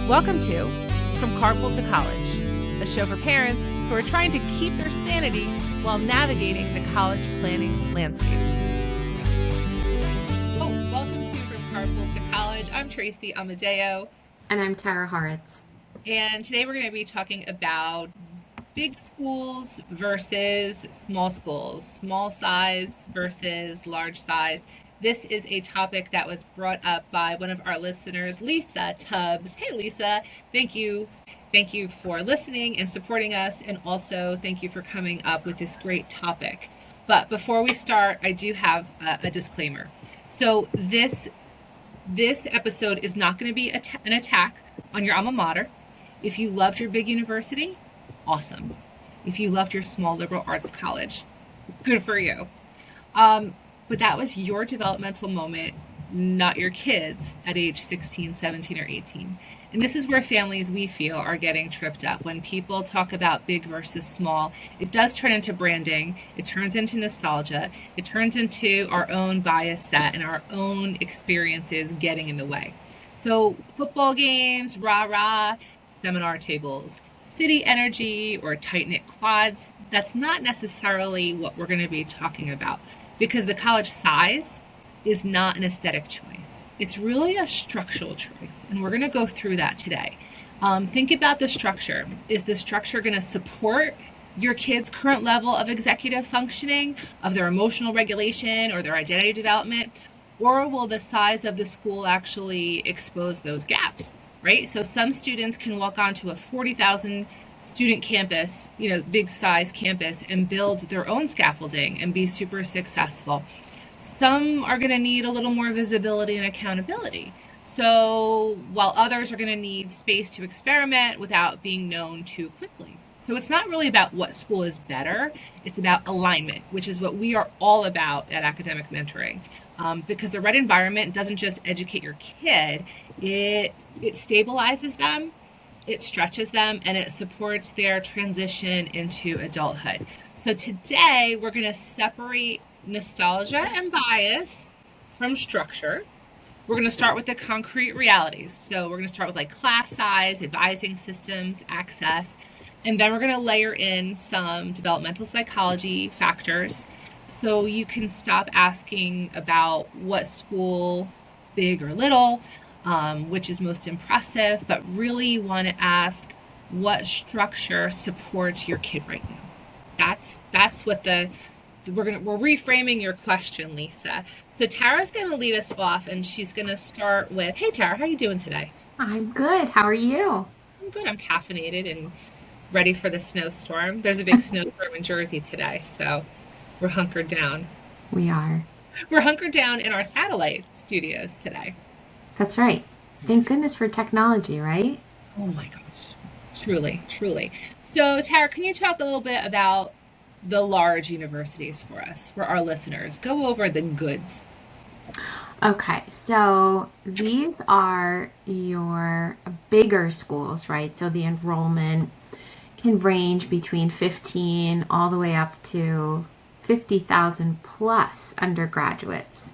Welcome to From Carpool to College, a show for parents who are trying to keep their sanity while navigating the college planning landscape. Oh, welcome to From Carpool to College. I'm Tracy Amedeo. And I'm Tara Horutz. And today we're going to be talking about big schools versus small schools, small size versus large size. This is a topic that was brought up by one of our listeners, Lisa Tubbs. Hey, Lisa. Thank you. Thank you for listening and supporting us. And also thank you for coming up with this great topic. But before we start, I do have a disclaimer. So this episode is not going to be an attack on your alma mater. If you loved your big university, awesome. If you loved your small liberal arts college, good for you. But that was your developmental moment, not your kids at age 16, 17, or 18. And this is where families, we feel, are getting tripped up. When people talk about big versus small, it does turn into branding. It turns into nostalgia. It turns into our own bias set and our own experiences getting in the way. So football games, rah-rah, seminar tables, city energy, or tight-knit quads, that's not necessarily what we're going to be talking about. Because the college size is not an aesthetic choice. It's really a structural choice. And we're going to go through that today. Think about the structure. Is the structure going to support your kids' current level of executive functioning, of their emotional regulation, or their identity development? Or will the size of the school actually expose those gaps, right? So some students can walk onto a 40,000 student campus, big size campus, and build their own scaffolding and be super successful. Some are going to need a little more visibility and accountability. So while others are going to need space to experiment without being known too quickly. So it's not really about what school is better. It's about alignment, which is what we are all about at Academic Mentoring. Because the right environment doesn't just educate your kid, it stabilizes them, it stretches them, and it supports their transition into adulthood. So today we're going to separate nostalgia and bias from structure. We're going to start with the concrete realities. So we're going to start with like class size, advising systems, access, and then we're going to layer in some developmental psychology factors so you can stop asking about what school, big or little, which is most impressive, but really you want to ask what structure supports your kid right now. That's what we're reframing your question, Lisa. So Tara's going to lead us off, and she's going to start with, hey Tara, how are you doing today? I'm good. How are you? I'm good. I'm caffeinated and ready for the snowstorm. There's a big snowstorm in Jersey today, so we're hunkered down. We are. We're hunkered down in our satellite studios today. That's right. Thank goodness for technology, right? Oh my gosh. Truly, truly. So Tara, can you talk a little bit about the large universities for us, for our listeners? Go over the goods. Okay, so these are your bigger schools, right? So the enrollment can range between 15 all the way up to 50,000 plus undergraduates.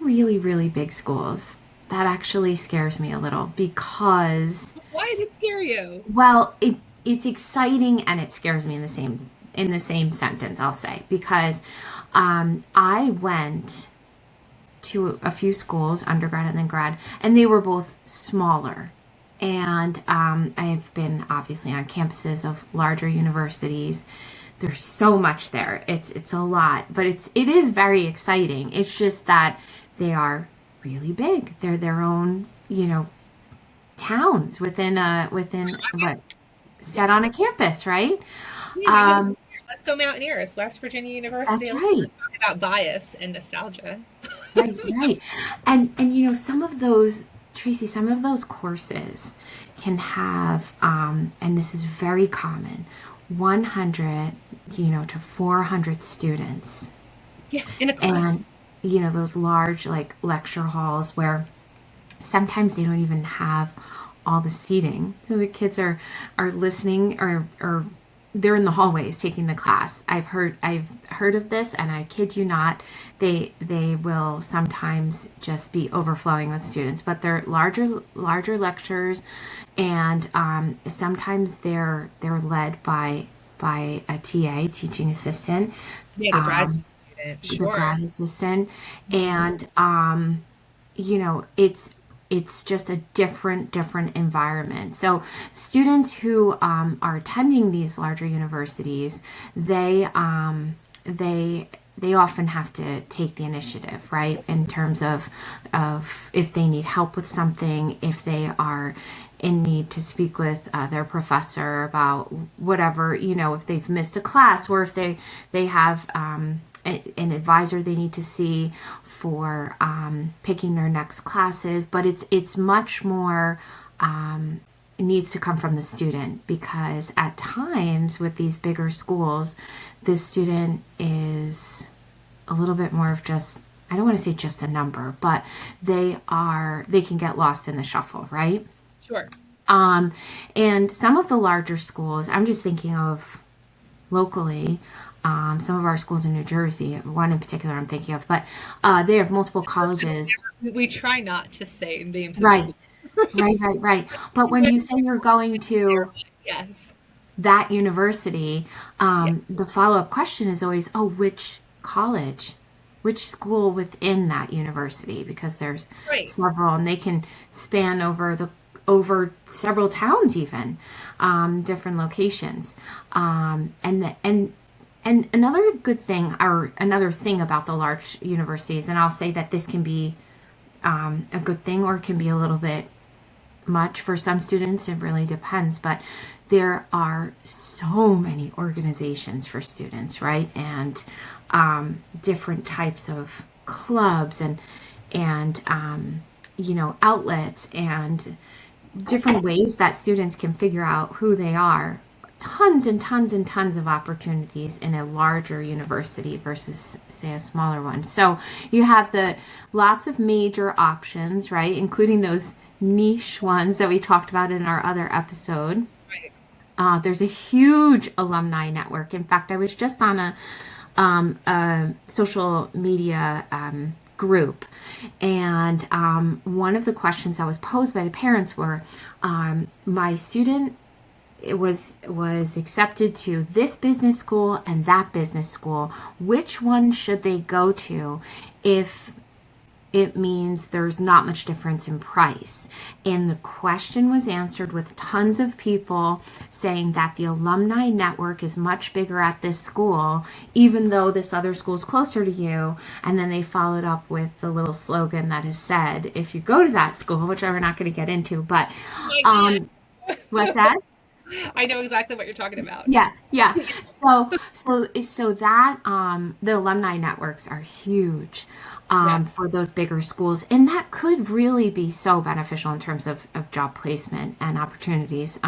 Really, really big schools. That actually scares me a little because... Why does it scare you? Well, it's exciting and it scares me in the same sentence, I'll say, because I went to a few schools, undergrad and then grad, and they were both smaller. And I've been obviously on campuses of larger universities. There's so much there. It's a lot, but it is very exciting. It's just that they are really big. They're their own, towns within what set on a campus, right? Yeah, let's go Mountaineers, West Virginia University. That's right. Let's talk about bias and nostalgia. Right, right. And some of those, Tracy, some of those courses can have, and this is very common, 100, to 400 students. Yeah, in a class. And, those large, like, lecture halls where sometimes they don't even have all the seating. So the kids are listening or they're in the hallways taking the class. I've heard of this, and I kid you not, they will sometimes just be overflowing with students, but they're larger lectures, and sometimes they're led by a TA, teaching assistant, Yeah, the um, graduate student, the sure. grad assistant, Mhm. and it's just a different environment. So students who are attending these larger universities, they often have to take the initiative, right? In terms of if they need help with something, if they are in need to speak with their professor about whatever, if they've missed a class, or if they have an advisor they need to see for picking their next classes. But it's much more, it needs to come from the student, because at times with these bigger schools, the student is a little bit more of just, I don't want to say just a number, but they can get lost in the shuffle, right? Sure. Um, and some of the larger schools, I'm just thinking of locally, some of our schools in New Jersey, one in particular I'm thinking of, but they have multiple colleges. We try not to say names of Right, schools. right. But when But you say you're going to yes. that university, Yeah. the follow up question is always, oh, which college? Which school within that university? Because there's Right. several, and they can span over several towns, even different locations. And another good thing, or another thing about the large universities, and I'll say that this can be a good thing, or it can be a little bit much for some students. It really depends. But there are so many organizations for students, right? And different types of clubs, and outlets, and different ways that students can figure out who they are. Tons and tons and tons of opportunities in a larger university versus, say, a smaller one. So you have the lots of major options, right, including those niche ones that we talked about in our other episode. Right. There's a huge alumni network. In fact, I was just on a social media group, and one of the questions that was posed by the parents were, my student was accepted to this business school and that business school. Which one should they go to if it means there's not much difference in price? And the question was answered with tons of people saying that the alumni network is much bigger at this school, even though this other school is closer to you. And then they followed up with the little slogan that is said, if you go to that school, which we're not going to get into, but Oh my um, what's that? I know exactly what you're talking about. Yeah. So that the alumni networks are huge Yes. for those bigger schools, and that could really be so beneficial in terms of job placement and opportunities,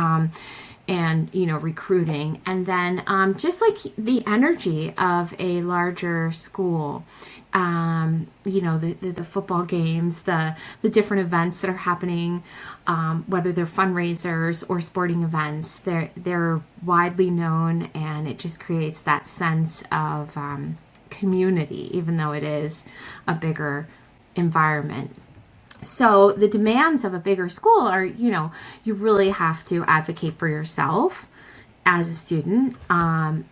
and recruiting, and then just like the energy of a larger school. The football games, the different events that are happening, whether they're fundraisers or sporting events, they're widely known, and it just creates that sense of community, even though it is a bigger environment. So the demands of a bigger school are, you really have to advocate for yourself as a student.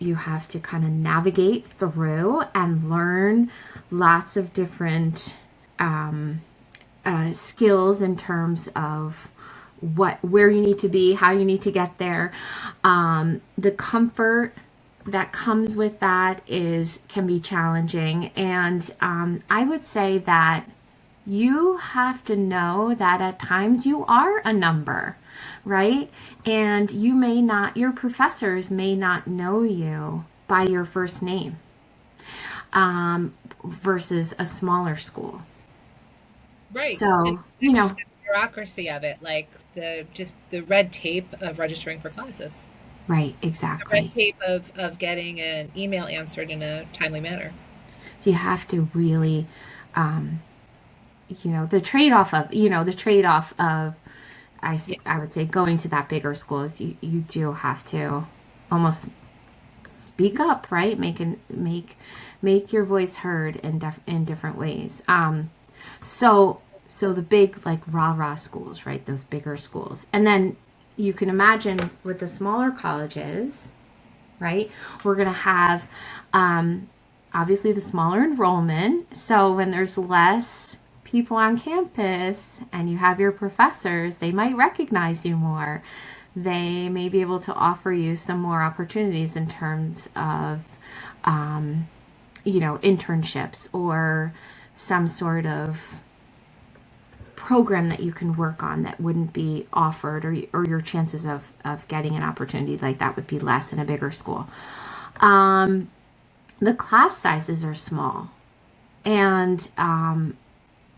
You have to kind of navigate through and learn lots of different skills in terms of where you need to be, how you need to get there. The comfort that comes with that can be challenging, and I would say that you have to know that at times you are a number, right? And your professors may not know you by your first name, versus a smaller school. Right. And So, just the bureaucracy of it, like the red tape of registering for classes. right, The red exactly. tape of getting an email answered in a timely manner. You have to really, um, the trade off of, Yeah. I would say, going to that bigger school is you do have to almost speak up, right? Make your voice heard in different ways. So the big like rah-rah schools, right? Those bigger schools. And then you can imagine with the smaller colleges, right? We're going to have obviously the smaller enrollment. So when there's less people on campus and you have your professors, they might recognize you more. They may be able to offer you some more opportunities in terms of, internships or some sort of program that you can work on that wouldn't be offered, or your chances of getting an opportunity like that would be less in a bigger school. The class sizes are small, and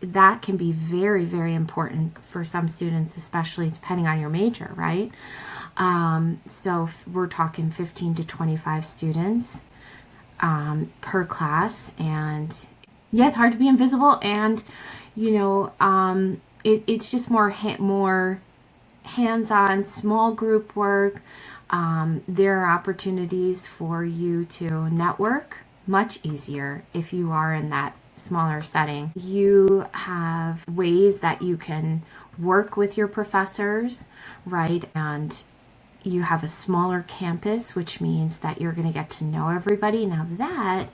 that can be very, very important for some students, especially depending on your major, right? So if we're talking 15 to 25 students per class, and yeah, it's hard to be invisible, and it's just more hands-on, small group work. There are opportunities for you to network much easier if you are in that smaller setting. You have ways that you can work with your professors, right? And you have a smaller campus, which means that you're going to get to know everybody. Now, that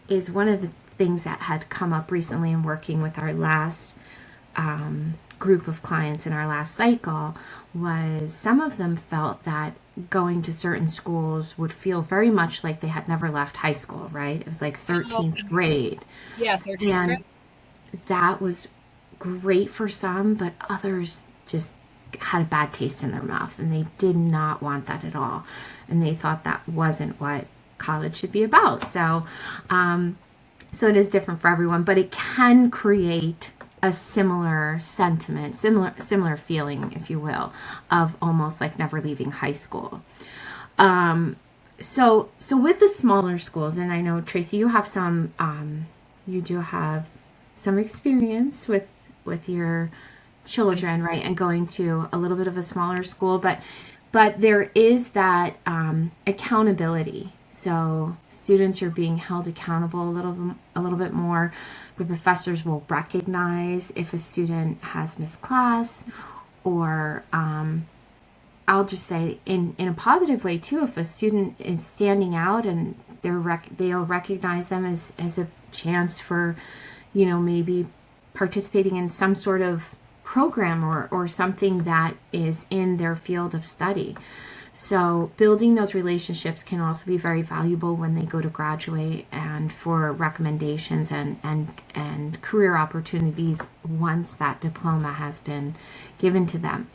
is one of the things that had come up recently in working with our last group of clients in our last cycle. Was some of them felt that going to certain schools would feel very much like they had never left high school, right? It was like 13th grade. Yeah, 13th And grade. that was great for some, but others just had a bad taste in their mouth, and they did not want that at all. And they thought that wasn't what college should be about. So it is different for everyone, but it can create a similar sentiment, similar feeling, if you will, of almost like never leaving high school. So with the smaller schools, and I know Tracy, you do have some experience with your children, right, and going to a little bit of a smaller school, but there is that accountability. So students are being held accountable a little bit more. The professors will recognize if a student has missed class, or I'll just say in a positive way too. If a student is standing out, and they'll recognize them as a chance for, maybe participating in some sort of program or something that is in their field of study. So building those relationships can also be very valuable when they go to graduate, and for recommendations and career opportunities once that diploma has been given to them.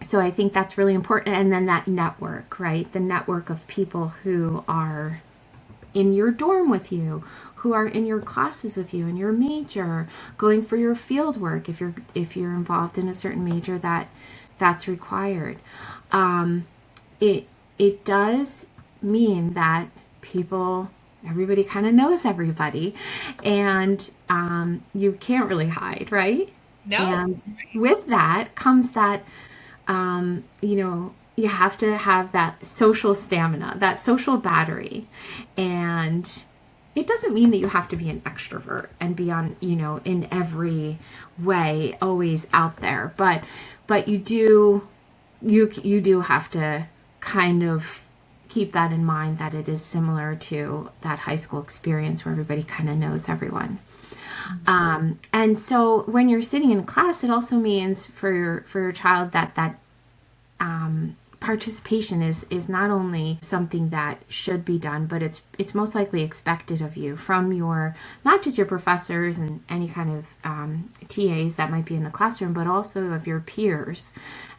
So I think that's really important. And then that network, right? The network of people who are in your dorm with you, who are in your classes with you, in your major, going for your field work if you're involved in a certain major that's required. It does mean that everybody kind of knows everybody, and you can't really hide, right? No. And with that comes that, you have to have that social stamina, that social battery. And it doesn't mean that you have to be an extrovert and be on, in every way always out there, but you do have to kind of keep that in mind, that it is similar to that high school experience where everybody kind of knows everyone. And so when you're sitting in class, it also means for your child that participation is not only something that should be done, but it's most likely expected of you from not just your professors and any kind of TAs that might be in the classroom, but also of your peers.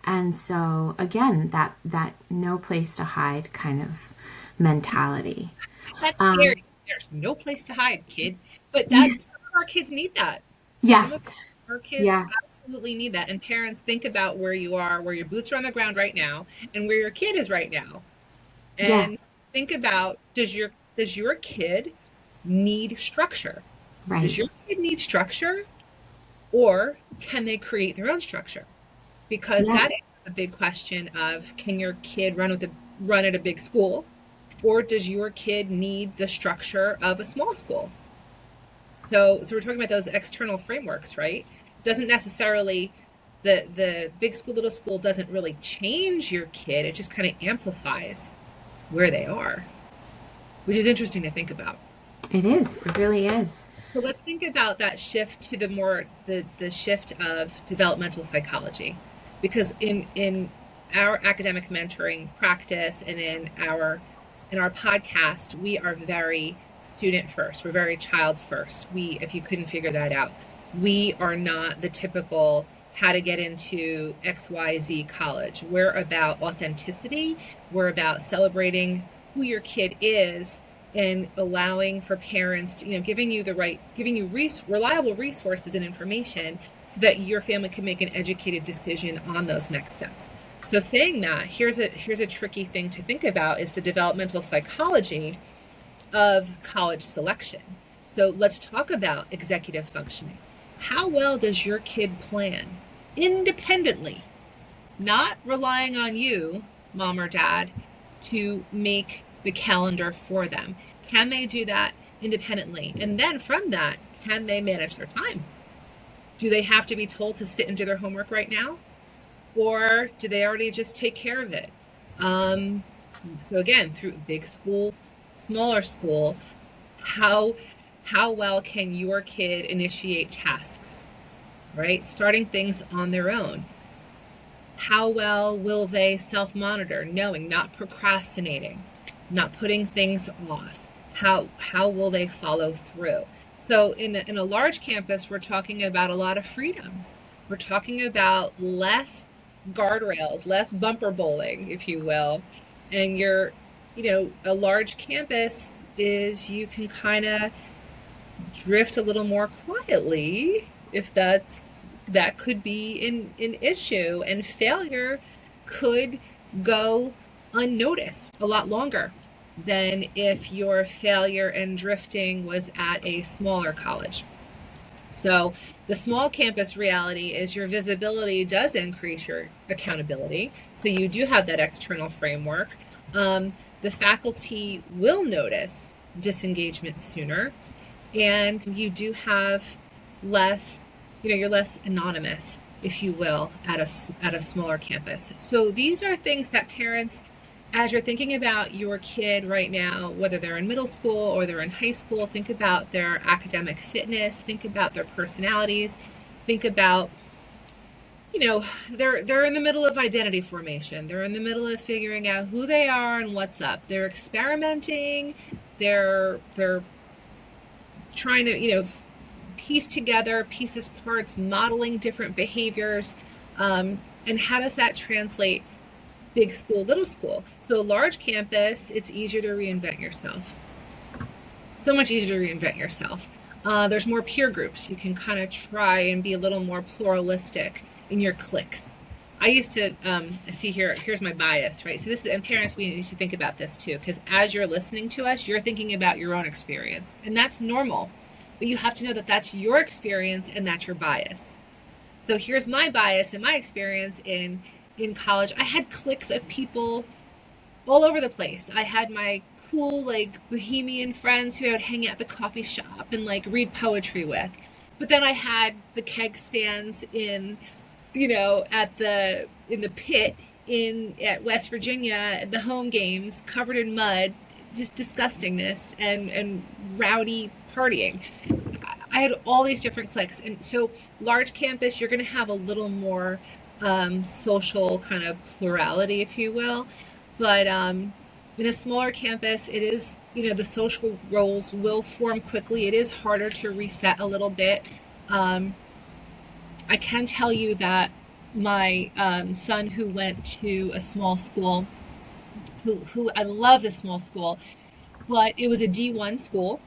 And so again, that no place to hide kind of mentality. That's scary. There's no place to hide, kid. But Yeah, some of our kids need that. yeah, Some of our kids yeah, absolutely need that. And parents, think about where you are, where your boots are on the ground right now, and where your kid is right now. yeah, And think about, does your kid need structure? Does right. your kid need structure, or can they create their own structure? Because Yeah, that is a big question of, can your kid run at a big school? Or does your kid need the structure of a small school? So we're talking about those external frameworks, right? Doesn't necessarily the big school, little school doesn't really change your kid. It just kind of amplifies where they are, which is interesting to think about. It is. It really is. So let's think about that shift to the shift of developmental psychology, because in our academic mentoring practice and in our podcast, we are very student first. We're very child first. If you couldn't figure that out, we are not the typical how to get into XYZ college. We're about authenticity. We're about celebrating who your kid is and allowing for parents to, giving you reliable resources and information so that your family can make an educated decision on those next steps. So saying that, here's a tricky thing to think about is the developmental psychology of college selection. So let's talk about executive functioning. How well does your kid plan independently, not relying on you, mom or dad, to make the calendar for them? Can they do that independently? And then from that, can they manage their time? Do they have to be told to sit and do their homework right now? Or do they already just take care of it? So again, through big school, smaller school, how well can your kid initiate tasks, right? Starting things on their own. How well will they self-monitor, knowing, not procrastinating, not putting things off? How will they follow through? So in a large campus, we're talking about a lot of freedoms. We're talking about less guardrails, less bumper bowling, if you will. And a large campus is you can kind of drift a little more quietly, if that could be an issue, and failure could go unnoticed a lot longer than if your failure and drifting was at a smaller college. So the small campus reality is your visibility does increase your accountability. So you do have that external framework. The faculty will notice disengagement sooner, and you do have less, you're less anonymous, if you will, at a smaller campus. So these are things that parents, as you're thinking about your kid right now, whether they're in middle school or they're in high school, think about their academic fitness, think about their personalities, think about, they're in the middle of identity formation. They're in the middle of figuring out who they are and what's up. They're experimenting. They're trying to, piece together pieces, parts, modeling different behaviors. And how does that translate big school, little school? So a large campus, it's easier to reinvent yourself. So much easier to reinvent yourself. There's more peer groups. You can kind of try and be a little more pluralistic in your cliques. I used to see here's my bias, right? So and parents, we need to think about this too, because as you're listening to us, you're thinking about your own experience, and that's normal. But you have to know that that's your experience and that's your bias. So here's my bias and my experience in college. I had cliques of people all over the place. I had my cool, bohemian friends who I would hang out at the coffee shop and read poetry with. But then I had the keg stands in the pit at West Virginia, the home games covered in mud, just disgustingness and rowdy partying. I had all these different cliques. And so large campus, you're going to have a little more social kind of plurality, if you will. But in a smaller campus, it is, the social roles will form quickly. It is harder to reset a little bit. I can tell you that my son, who went to a small school, who I love this small school, but it was a D1 school.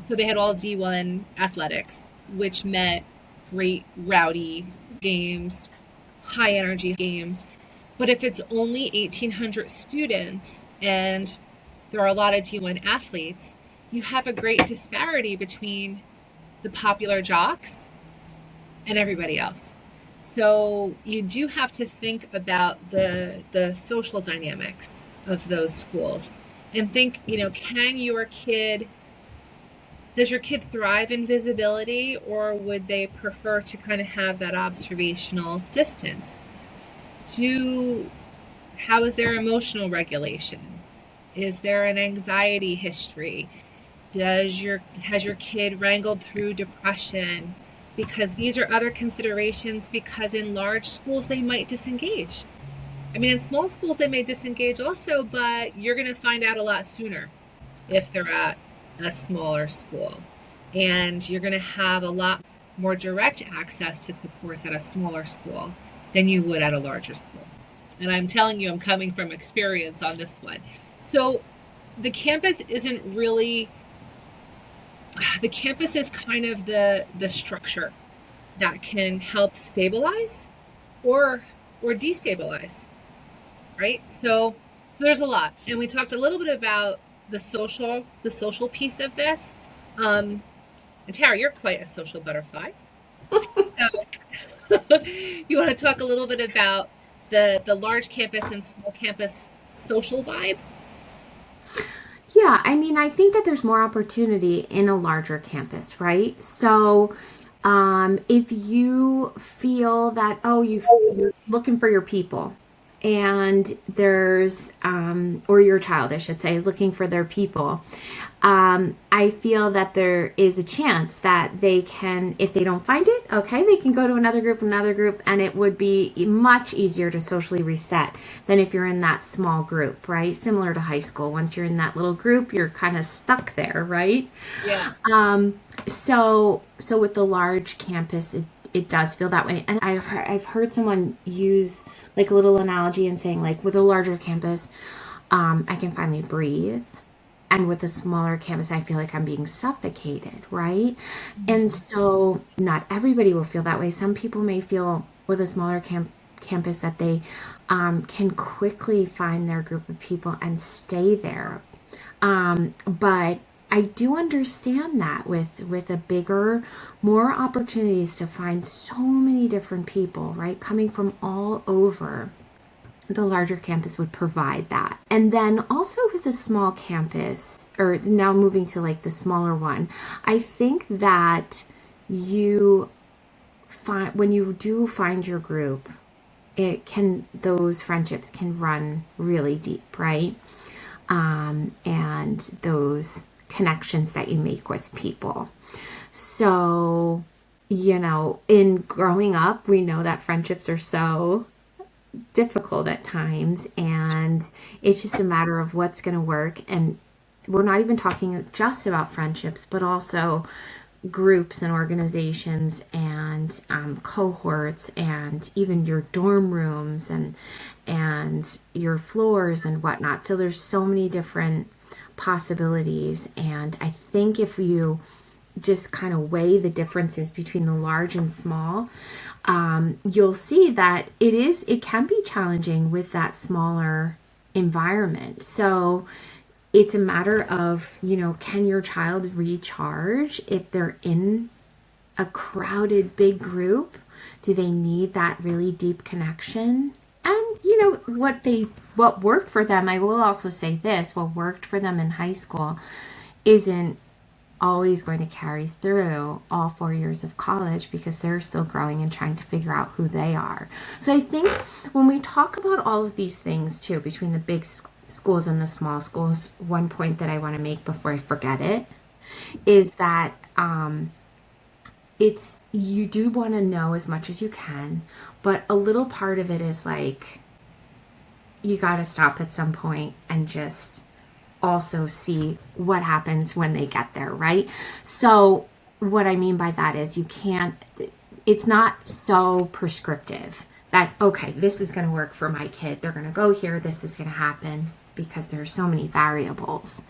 So they had all D1 athletics, which meant great rowdy games, high energy games. But if it's only 1,800 students and there are a lot of D1 athletes, you have a great disparity between the popular jocks and everybody else. So you do have to think about the social dynamics of those schools. and think, does your kid thrive in visibility, or would they prefer to kind of have that observational distance? Do How is their emotional regulation? Is there an anxiety history? Has your kid wrangled through depression? Because these are other considerations, because in large schools they might disengage. I mean, in small schools they may disengage also, but you're going to find out a lot sooner if they're at a smaller school. And you're going to have a lot more direct access to supports at a smaller school than you would at a larger school. And I'm telling you, I'm coming from experience on this one. So the campus isn't really, the campus is kind of the structure that can help stabilize or destabilize, right? So there's a lot. And we talked a little bit about the social piece of this. And Tara, you're quite a social butterfly. So you want to talk a little bit about the large campus and small campus social vibe? Yeah, I mean, I think that there's more opportunity in a larger campus, right? So, if you feel that, oh, you're looking for your people, and or your child, I should say, is looking for their people, I feel that there is a chance that they can, if they don't find it, okay, they can go to another group, and it would be much easier to socially reset than if you're in that small group, right? Similar to high school. Once you're in that little group, you're kind of stuck there, right? Yeah. So with the large campus, it does feel that way. And I've heard someone use like a little analogy and saying like with a larger campus, I can finally breathe. And with a smaller campus, I feel like I'm being suffocated, right? And so not everybody will feel that way. Some people may feel with a smaller campus that they can quickly find their group of people and stay there. But I do understand that with a bigger, more opportunities to find so many different people, right? Coming from all over, the larger campus would provide that. And then also with a small campus, or now moving to like the smaller one, I think that you find when you do find your group, those friendships can run really deep, right? And those connections that you make with people. So, in growing up, we know that friendships are so difficult at times, and it's just a matter of what's going to work. And we're not even talking just about friendships, but also groups and organizations and cohorts, and even your dorm rooms and your floors and whatnot. So there's so many different possibilities, and I think if you just kind of weigh the differences between the large and small, you'll see that it can be challenging with that smaller environment. So it's a matter of, can your child recharge if they're in a crowded big group? Do they need that really deep connection? And what worked for them, I will also say this, what worked for them in high school isn't always going to carry through all 4 years of college, because they're still growing and trying to figure out who they are. So I think when we talk about all of these things too, between the big schools and the small schools, one point that I want to make before I forget it is that you do want to know as much as you can, but a little part of it is like you got to stop at some point and just also see what happens when they get there, right? So what I mean by that is it's not so prescriptive that, okay, this is going to work for my kid. They're going to go here. This is going to happen, because there's so many variables.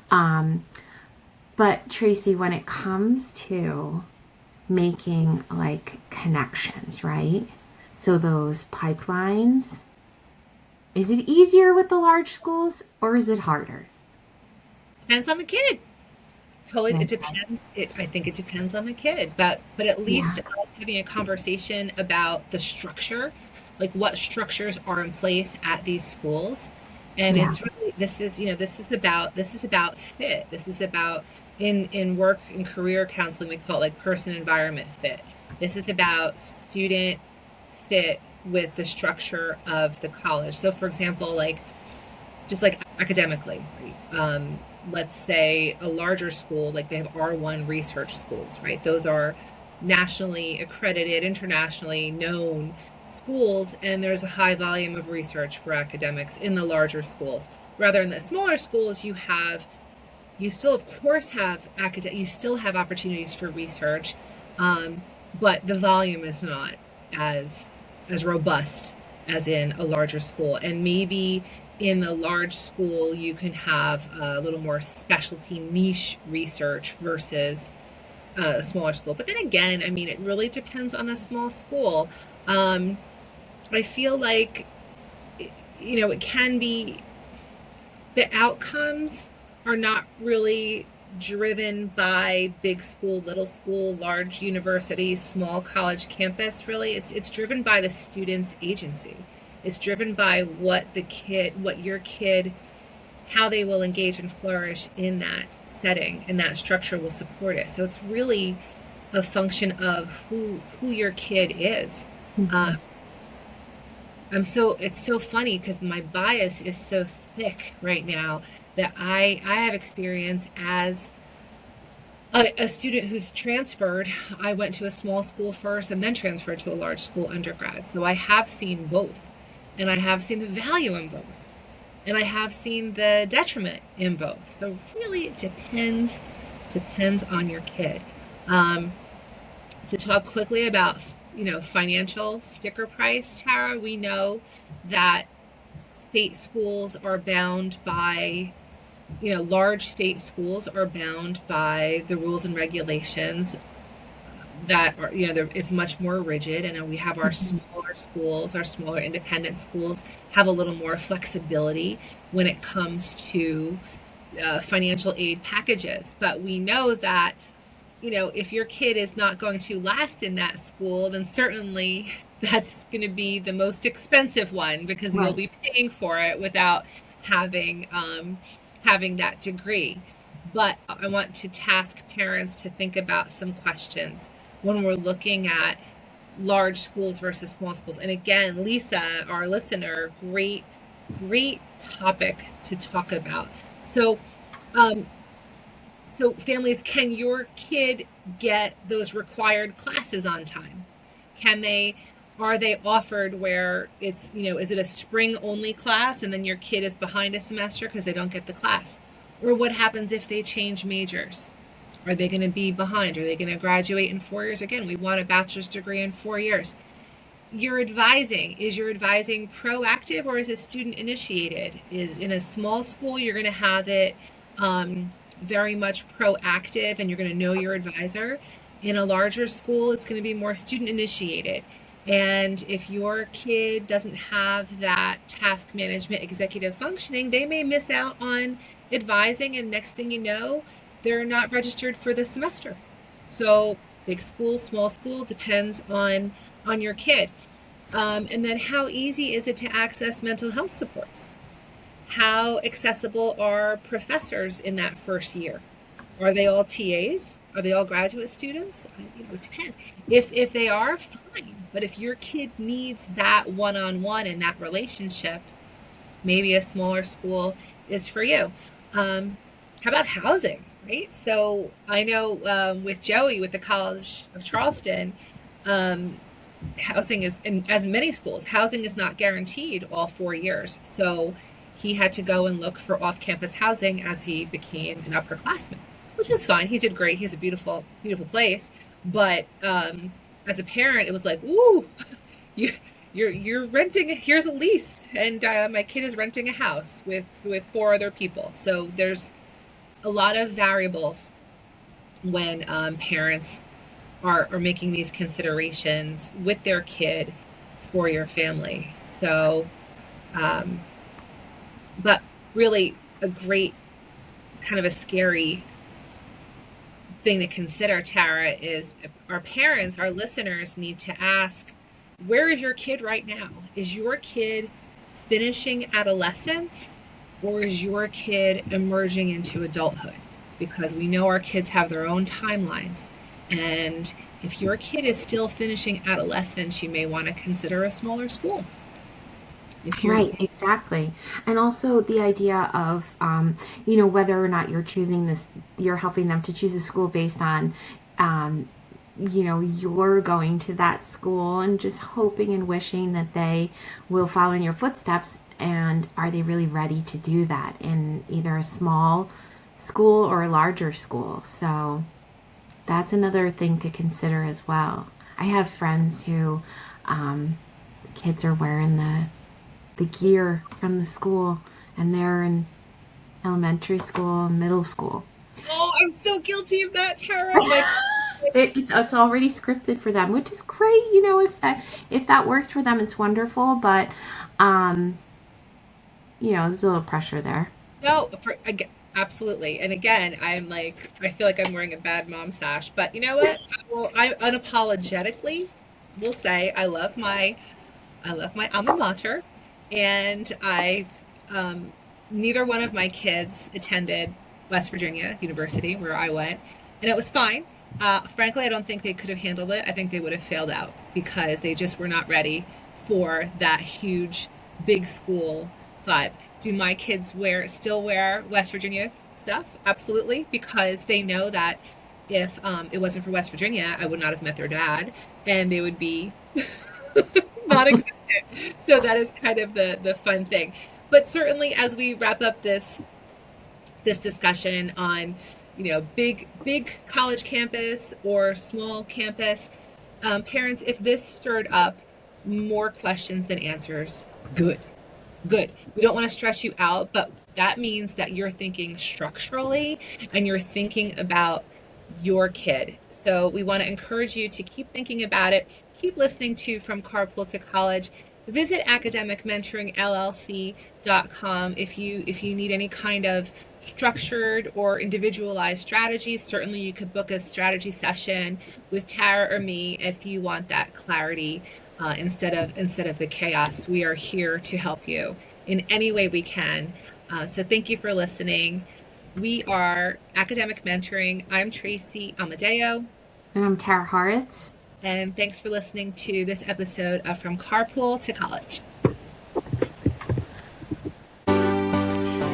But Tracy, when it comes to making like connections, right? So those pipelines, is it easier with the large schools or is it harder? Depends on the kid. Totally, it Okay. depends. I think it depends on the kid, but at Yeah. least us having a conversation about the structure, like what structures are in place at these schools, and Yeah. it's really This is, this is about fit. This is about in work and career counseling, we call it like person environment fit. This is about student fit with the structure of the college. So for example, like just like academically, right? Let's say a larger school, like they have R1 research schools, right? Those are nationally accredited, internationally known schools, and there's a high volume of research for academics in the larger schools. Rather in the smaller schools, you still of course have you still have opportunities for research, but the volume is not as robust as in a larger school. And maybe in the large school, you can have a little more specialty niche research versus a smaller school. But then again, I mean, it really depends on the small school. I feel like, it can be the outcomes are not really driven by big school, little school, large university, small college campus, really. It's driven by the student's agency. It's driven by what your kid, how they will engage and flourish in that setting, and that structure will support it. So it's really a function of who your kid is. Mhm. It's so funny because my bias is so thick right now that I have experience as a student who's transferred. I went to a small school first and then transferred to a large school undergrad. So I have seen both, and I have seen the value in both, and I have seen the detriment in both. So really it depends on your kid. To talk quickly about, financial sticker price, Tara, we know that state schools are bound by, large state schools are bound by the rules and regulations that are, it's much more rigid. And we have our smaller schools, our smaller independent schools have a little more flexibility when it comes to financial aid packages. But we know that, if your kid is not going to last in that school, then certainly that's going to be the most expensive one because you'll Right. be paying for it without having having that degree. But I want to task parents to think about some questions when we're looking at large schools versus small schools. And again, Lisa, our listener, great topic to talk about. Um, so families, can your kid get those required classes on time? Are they offered where it's, is it a spring only class and then your kid is behind a semester because they don't get the class? Or what happens if they change majors? Are they going to be behind? Are they going to graduate in 4 years? Again, we want a bachelor's degree in 4 years. Is your advising proactive or is it student initiated? Is in a small school, you're going to have it very much proactive and you're going to know your advisor. In a larger school, it's going to be more student initiated. And if your kid doesn't have that task management executive functioning, they may miss out on advising, and next thing you know, they're not registered for the semester. So big school, small school, depends on your kid. And then how easy is it to access mental health supports? How accessible are professors in that first year? Are they all TAs? Are they all graduate students? It depends. If they are, fine. But if your kid needs that one-on-one and that relationship, maybe a smaller school is for you. How about housing, right? So I know with Joey, with the College of Charleston, housing is, in as many schools, housing is not guaranteed all 4 years. So he had to go and look for off-campus housing as he became an upperclassman, which was fine. He did great. He's a beautiful, beautiful place. But as a parent, it was like, ooh, you're renting. Here's a lease, and my kid is renting a house with four other people. So there's a lot of variables when parents are making these considerations with their kid for your family. So, but really a great kind of a scary thing to consider, Tara, is our parents, our listeners need to ask, where is your kid right now? Is your kid finishing adolescence or is your kid emerging into adulthood? Because we know our kids have their own timelines. And if your kid is still finishing adolescence, you may want to consider a smaller school. If you're, Right, exactly. And also the idea of, whether or not you're choosing this, you're helping them to choose a school based on, um, you're going to that school and just hoping and wishing that they will follow in your footsteps. And are they really ready to do that in either a small school or a larger school? So that's another thing to consider as well. I have friends who the kids are wearing the gear from the school and they're in elementary school, middle school. oh, I'm so guilty of that, Tara. Like, It's already scripted for them, which is great. If that works for them, it's wonderful. But there's a little pressure there. no, again, absolutely. And again, I'm like, I feel like I'm wearing a bad mom sash, but you know what? I unapologetically will say I love my alma mater, and neither one of my kids attended West Virginia University where I went, and it was fine. Frankly, I don't think they could have handled it. I think they would have failed out because they just were not ready for that huge, big school vibe. Do my kids still wear West Virginia stuff? Absolutely, because they know that if it wasn't for West Virginia, I would not have met their dad, and they would be non-existent. So that is kind of the fun thing. But certainly, as we wrap up this discussion on, big college campus or small campus, parents, if this stirred up more questions than answers, good. Good. We don't want to stress you out, but that means that you're thinking structurally and you're thinking about your kid. So we want to encourage you to keep thinking about it, keep listening to From Carpool to College. Visit academicmentoringllc.com if you need any kind of structured or individualized strategies. Certainly you could book a strategy session with Tara or me if you want that clarity instead of the chaos. We are here to help you in any way we can. So thank you for listening. We are Academic Mentoring. I'm Tracy Amedeo. And I'm Tara Horutz. And thanks for listening to this episode of From Carpool to College.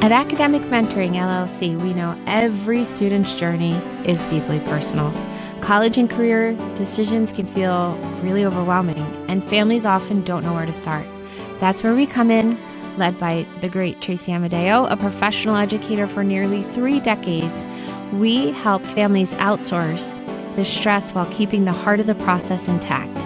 At Academic Mentoring LLC, we know every student's journey is deeply personal. College and career decisions can feel really overwhelming, and families often don't know where to start. That's where we come in, led by the great Tracy Amedeo, a professional educator for nearly 3 decades. We help families outsource the stress while keeping the heart of the process intact.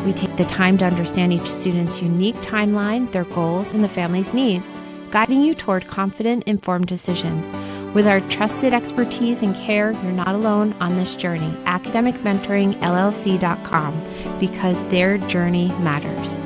We take the time to understand each student's unique timeline, their goals, and the family's needs, guiding you toward confident, informed decisions. With our trusted expertise and care, you're not alone on this journey. AcademicMentoringLLC.com, because their journey matters.